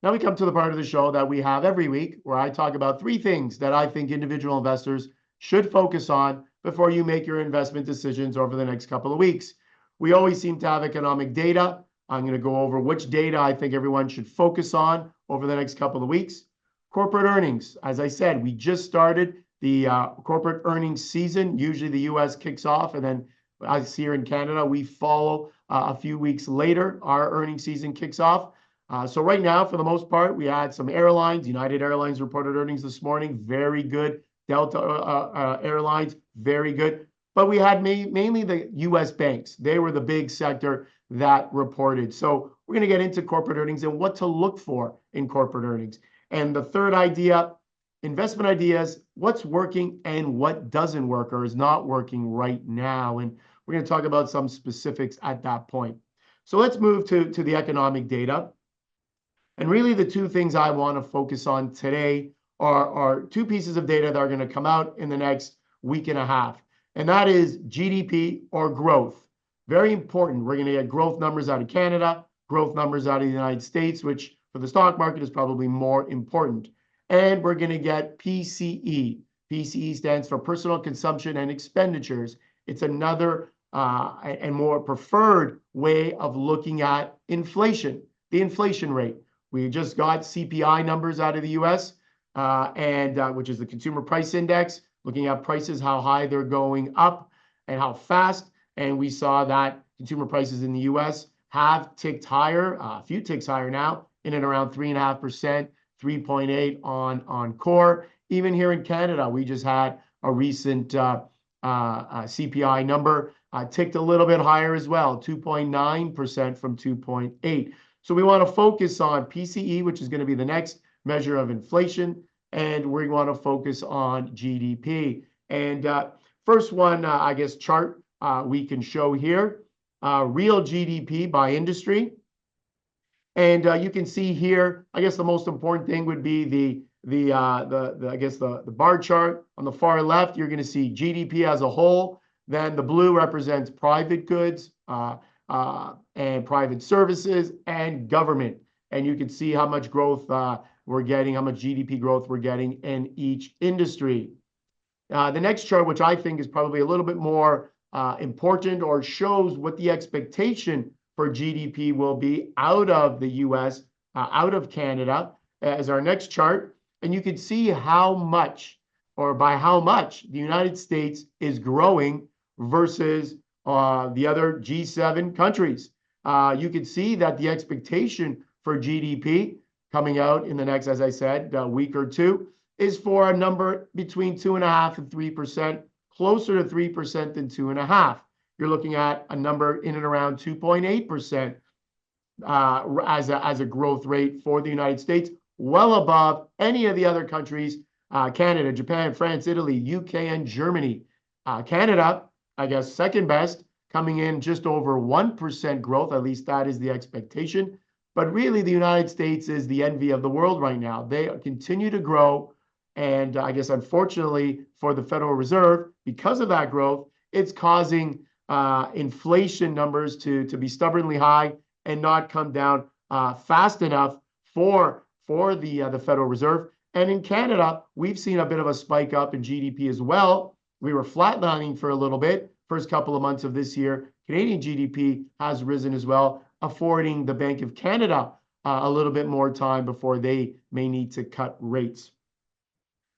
Now we come to the part of the show that we have every week where I talk about three things that I think individual investors should focus on before you make your investment decisions over the next couple of weeks. We always seem to have economic data. I'm going to go over which data I think everyone should focus on over the next couple of weeks. Corporate earnings. As I said, we just started the corporate earnings season. Usually the US kicks off, and then as here in Canada, we follow a few weeks later. Our earnings season kicks off. So right now, for the most part, we had some airlines. United Airlines reported earnings this morning. Very good. Delta Airlines, very good. But we had mainly the U.S. banks. They were the big sector that reported. So we're going to get into corporate earnings and what to look for in corporate earnings. And the third idea, investment ideas, what's working and what doesn't work or is not working right now. And we're going to talk about some specifics at that point. So let's move to the economic data. And really the two things I want to focus on today are two pieces of data that are going to come out in the next week and a half. And that is GDP or growth. Very important. We're going to get growth numbers out of Canada, growth numbers out of the United States, which for the stock market is probably more important. And we're going to get PCE. PCE stands for personal consumption and expenditures. It's another and more preferred way of looking at inflation, the inflation rate. We just got CPI numbers out of the US, which is the Consumer Price Index, looking at prices, how high they're going up and how fast. And we saw that consumer prices in the US have ticked higher, a few ticks higher now, in and around 3.5%, 3.8 on core. Even here in Canada, we just had a recent CPI number, ticked a little bit higher as well, 2.9% from 2.8. So we want to focus on PCE, which is going to be the next measure of inflation, and we want to focus on GDP. And first one, I guess, chart we can show here, real GDP by industry. And you can see here, I guess the most important thing would be the bar chart. On the far left, you're going to see GDP as a whole. Then the blue represents private goods, and private services and government. And you can see how much growth we're getting, how much GDP growth we're getting in each industry. The next chart, which I think is probably a little bit more important or shows what the expectation for GDP will be out of the US, out of Canada, is our next chart. And you can see how much, or by how much, the United States is growing versus the other G7 countries. You can see that the expectation for GDP coming out in the next, as I said, week or two, is for a number between 2.5% and 3%, closer to 3% than 2.5%. You're looking at a number in and around 2.8% as a growth rate for the United States, well above any of the other countries, Canada, Japan, France, Italy, UK, and Germany. Canada, I guess, second best, coming in just over 1% growth. At least that is the expectation. But really, the United States is the envy of the world right now. They continue to grow. And I guess, unfortunately, for the Federal Reserve, because of that growth, it's causing inflation numbers to be stubbornly high and not come down fast enough for the Federal Reserve. And in Canada, we've seen a bit of a spike up in GDP as well. We were flatlining for a little bit. First couple of months of this year, Canadian GDP has risen as well, affording the Bank of Canada a little bit more time before they may need to cut rates.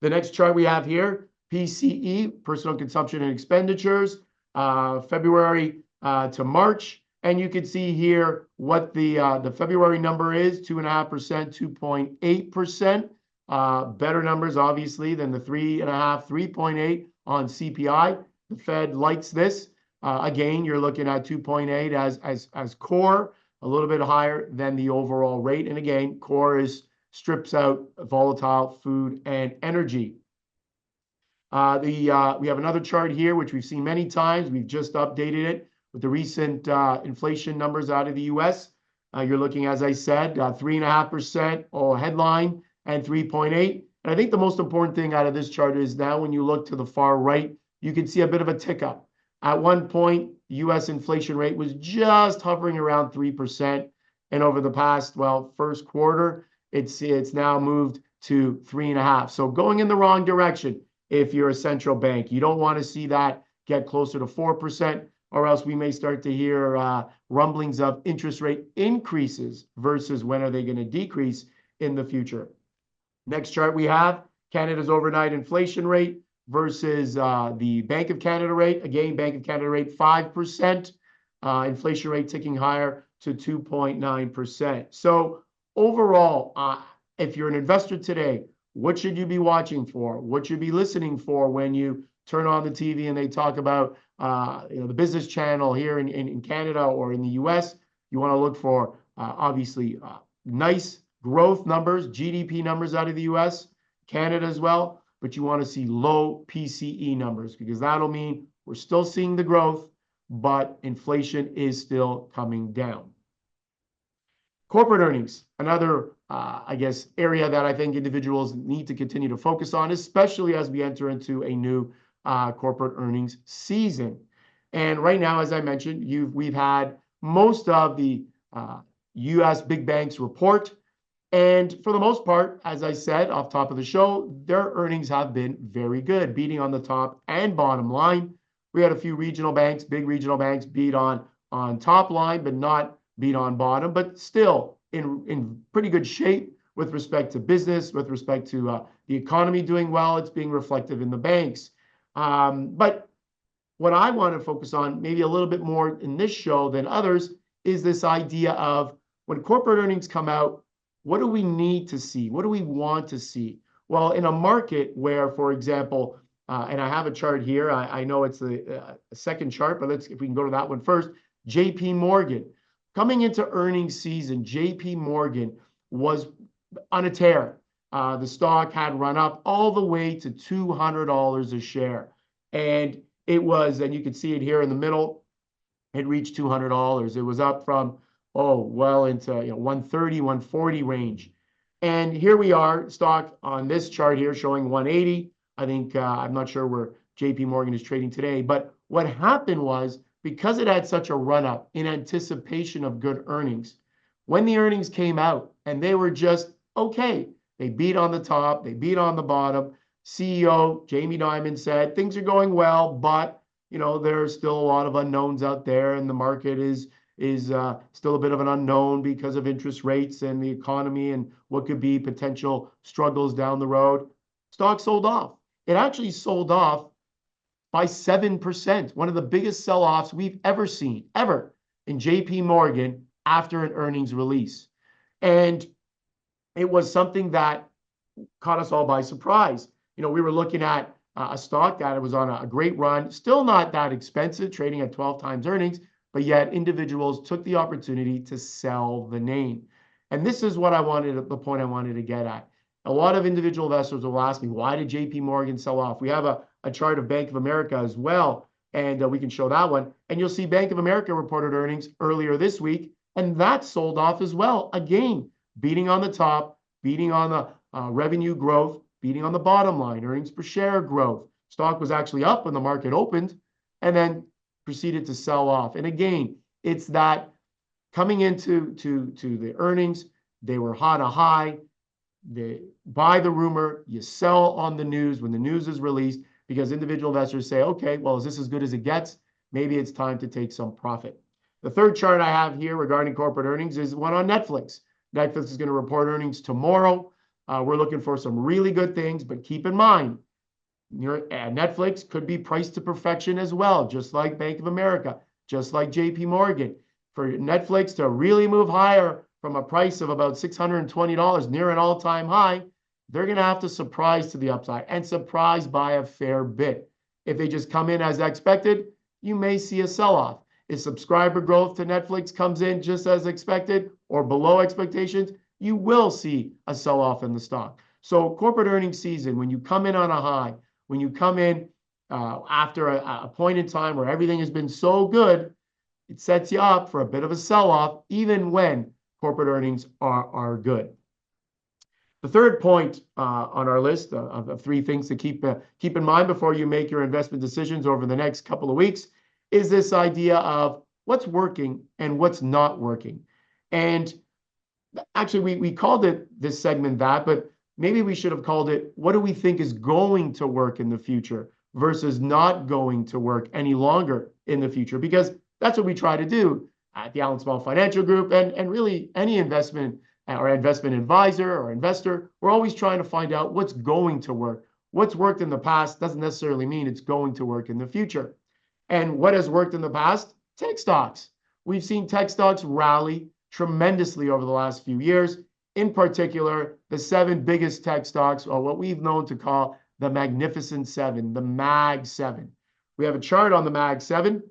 The next chart we have here, PCE, personal consumption and expenditures, February to March. And you can see here what the February number is, 2.5%, 2.8%. Better numbers, obviously, than the 3.5, 3.8 on CPI. The Fed likes this. Again, you're looking at 2.8 as core, a little bit higher than the overall rate. And again, core strips out volatile food and energy. We have another chart here, which we've seen many times. We've just updated it with the recent inflation numbers out of the US. You're looking, as I said, 3.5% headline and 3.8. And I think the most important thing out of this chart is now when you look to the far right, you can see a bit of a tick up. At one point, US inflation rate was just hovering around 3%. And over the past, first quarter, It's now moved to 3.5. So going in the wrong direction. If you're a central bank, you don't want to see that get closer to 4%, or else we may start to hear rumblings of interest rate increases versus when are they going to decrease in the future. Next chart we have Canada's overnight inflation rate versus the Bank of Canada rate. Again, Bank of Canada rate 5%, inflation rate ticking higher to 2.9%. So overall, if you're an investor today, what should you be watching for? What should you be listening for when you turn on the TV and they talk about the business channel here in Canada or in the US? You want to look for obviously nice growth numbers, GDP numbers out of the US, Canada as well, but you want to see low PCE numbers because that'll mean we're still seeing the growth, but inflation is still coming down. Corporate earnings, another, I guess, area that I think individuals need to continue to focus on, especially as we enter into a new corporate earnings season. And right now, as I mentioned, we've had most of the U.S. big banks report. And for the most part, as I said off top of the show, their earnings have been very good, beating on the top and bottom line. We had a few regional banks, big regional banks, beat on top line, but not beat on bottom, but still in pretty good shape with respect to business, with respect to the economy doing well. It's being reflective in the banks. But what I want to focus on maybe a little bit more in this show than others is this idea of when corporate earnings come out, what do we need to see? What do we want to see? Well, in a market where, for example, and I have a chart here. I know it's the second chart, but if we can go to that one first. JP Morgan. Coming into earnings season, JP Morgan was on a tear. The stock had run up all the way to $200 a share. And it was, and you can see it here in the middle, it reached $200. It was up from, well into 130, 140 range. And here we are, stock on this chart here showing 180. I think, I'm not sure where JP Morgan is trading today, but what happened was, because it had such a run up in anticipation of good earnings, when the earnings came out and they were just okay, they beat on the top, they beat on the bottom. CEO Jamie Dimon said things are going well, but there's still a lot of unknowns out there, and the market is still a bit of an unknown because of interest rates and the economy and what could be potential struggles down the road. Stock sold off. It actually sold off by 7%, one of the biggest sell-offs we've ever seen, ever, in JP Morgan after an earnings release. And it was something that caught us all by surprise. We were looking at a stock that was on a great run, still not that expensive, trading at 12 times earnings, but yet individuals took the opportunity to sell the name. And this is what the point I wanted to get at. A lot of individual investors will ask me, why did JP Morgan sell off? We have a chart of Bank of America as well, and we can show that one. And you'll see Bank of America reported earnings earlier this week, and that sold off as well. Again, beating on the top, beating on the revenue growth, beating on the bottom line, earnings per share growth. Stock was actually up when the market opened and then proceeded to sell off. And again, it's that coming into the earnings, they were on a high. They buy the rumor, you sell on the news when the news is released, because individual investors say, okay, well, is this as good as it gets? Maybe it's time to take some profit. The third chart I have here regarding corporate earnings is one on Netflix. Netflix is going to report earnings tomorrow. We're looking for some really good things, but keep in mind, Netflix could be priced to perfection as well, just like Bank of America, just like JP Morgan. For Netflix to really move higher from a price of about $620, near an all-time high, they're going to have to surprise to the upside, and surprise by a fair bit. If they just come in as expected, you may see a sell-off. If subscriber growth to Netflix comes in just as expected or below expectations, you will see a sell-off in the stock. So corporate earnings season, when you come in on a high, when you come in after a point in time where everything has been so good, it sets you up for a bit of a sell-off, even when corporate earnings are good. The third point on our list of three things to keep in mind before you make your investment decisions over the next couple of weeks is this idea of what's working and what's not working. And actually, we called it this segment that, but maybe we should have called it, what do we think is going to work in the future versus not going to work any longer in the future? Because that's what we try to do at the Allen Small Financial Group, and really any investment or investment advisor or investor. We're always trying to find out what's going to work. What's worked in the past doesn't necessarily mean it's going to work in the future. And what has worked in the past? Tech stocks. We've seen tech stocks rally tremendously over the last few years. In particular, the seven biggest tech stocks are what we've known to call the Magnificent Seven, the Mag 7. We have a chart on the Mag 7,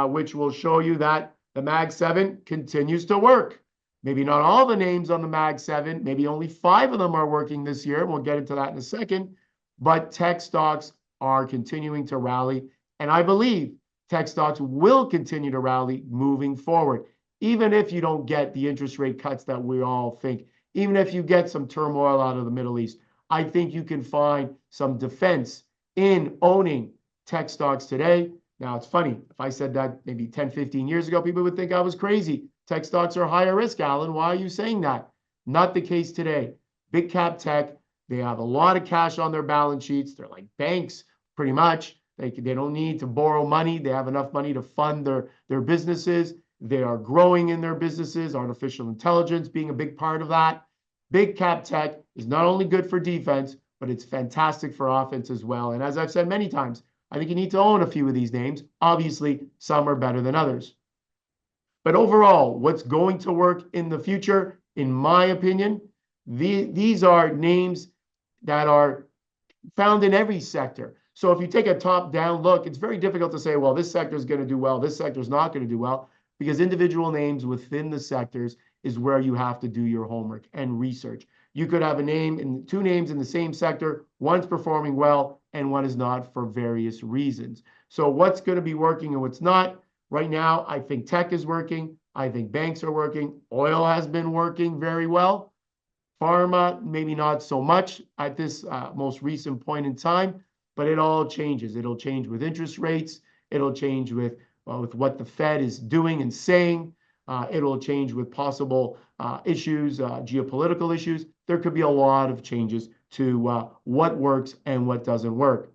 which will show you that the Mag 7 continues to work. Maybe not all the names on the Mag 7, maybe only 5 of them are working this year. We'll get into that in a second. But tech stocks are continuing to rally. And I believe tech stocks will continue to rally moving forward, even if you don't get the interest rate cuts that we all think, even if you get some turmoil out of the Middle East. I think you can find some defense in owning tech stocks today. Now, it's funny. If I said that maybe 10, 15 years ago, people would think I was crazy. Tech stocks are higher risk, Alan. Why are you saying that? Not the case today. Big cap tech, they have a lot of cash on their balance sheets. They're like banks, pretty much. They don't need to borrow money. They have enough money to fund their businesses. They are growing in their businesses, artificial intelligence being a big part of that. Big cap tech is not only good for defense, but it's fantastic for offense as well. And as I've said many times, I think you need to own a few of these names. Obviously, some are better than others. But overall, what's going to work in the future, in my opinion, these are names that are found in every sector. So if you take a top-down look, it's very difficult to say, well, this sector is going to do well, this sector is not going to do well, because individual names within the sectors is where you have to do your homework and research. You could have a name and two names in the same sector, one's performing well and one is not for various reasons. So what's going to be working and what's not? Right now, I think tech is working. I think banks are working. Oil has been working very well. Pharma, maybe not so much at this most recent point in time, but it all changes. It'll change with interest rates. It'll change with what the Fed is doing and saying. It'll change with possible issues, geopolitical issues. There could be a lot of changes to what works and what doesn't work.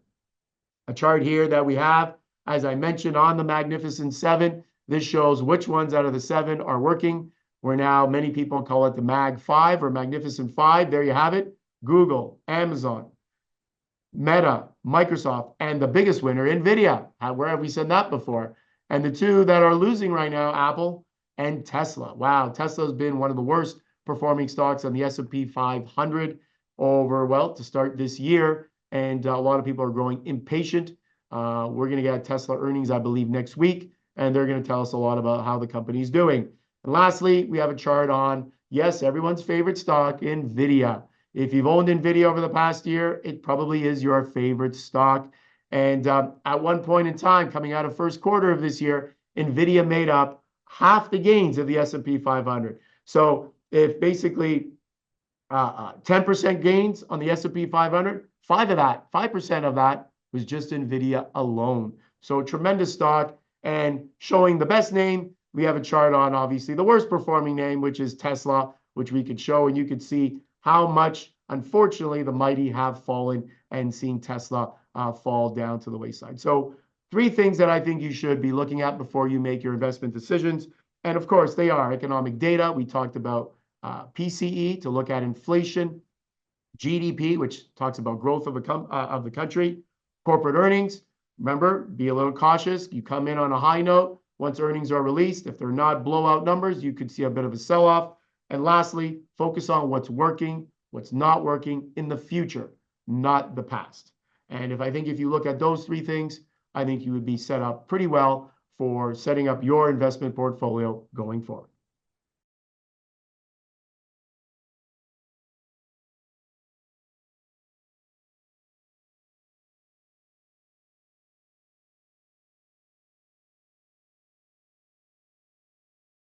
A chart here that we have, as I mentioned, on the Magnificent Seven. This shows which ones out of the seven are working. Where now many people call it the Mag 5 or Magnificent 5. There you have it. Google, Amazon, Meta, Microsoft, and the biggest winner, Nvidia. Where have we said that before? And the two that are losing right now, Apple and Tesla. Wow, Tesla's been one of the worst performing stocks on the S&P 500 over, well, to start this year. And a lot of people are growing impatient. We're going to get Tesla earnings, I believe, next week. And they're going to tell us a lot about how the company's doing. And lastly, we have a chart on, yes, everyone's favorite stock, Nvidia. If you've owned Nvidia over the past year, it probably is your favorite stock. And at one point in time, coming out of first quarter of this year, Nvidia made up half the gains of the S&P 500. So if basically 10% gains on the S&P 500, 5% of that was just Nvidia alone. So tremendous stock, and showing the best name, we have a chart on obviously the worst performing name, which is Tesla, which we could show, and you could see how much, unfortunately, the mighty have fallen, and seeing Tesla fall down to the wayside. So 3 things that I think you should be looking at before you make your investment decisions. And of course, they are economic data. We talked about PCE to look at inflation, GDP, which talks about growth of the country, corporate earnings. Remember, be a little cautious. You come in on a high note. Once earnings are released, if they're not blowout numbers, you could see a bit of a sell-off. And lastly, focus on what's working, what's not working in the future, not the past. And I think if you look at those 3 things, I think you would be set up pretty well for setting up your investment portfolio going forward.